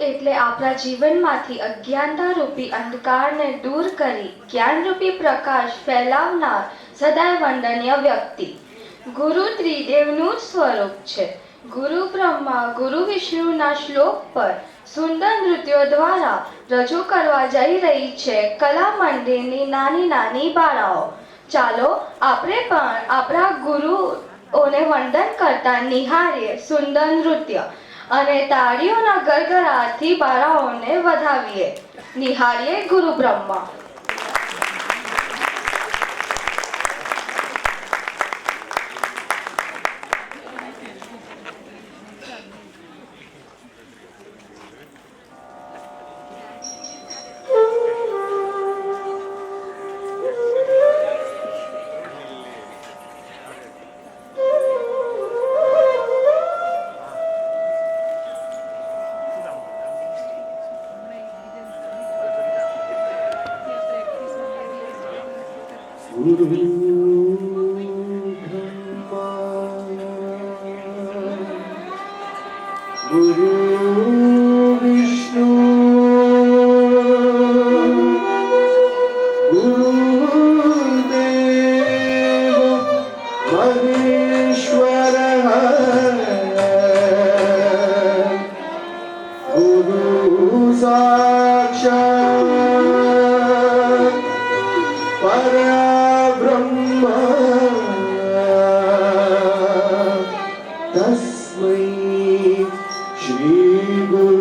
એટલે આપણા જીવનમાંથી અજ્ઞાનતા રૂપી અંધકારને દૂર કરી જ્ઞાનરૂપી પ્રકાશ ફેલાવનાર સદાય વંદનીય વ્યક્તિ. ગુરુ ત્રિદેવનું સ્વરૂપ છે. ગુરુ બ્રહ્મા ગુરુ વિષ્ણુના શ્લોક પર સુંદર નૃત્યો દ્વારા રજૂ કરવા જઈ રહી છે કલા મંદિરની નાની નાની બાળાઓ. ચાલો આપણે પણ આપણા ગુરુઓને વંદન કરતા નિહાળીએ સુંદર નૃત્ય અને તાળીઓના ગડગડાટથી બાળાઓને વધાવીએ. નિહાળીએ ગુરુ બ્રહ્મા. गुरु ब्रह्मा गुरु विष्णु गुरुदेव महेश्वरः गुरु साक्षात् परब्रह्म तस्मै श्री गुरु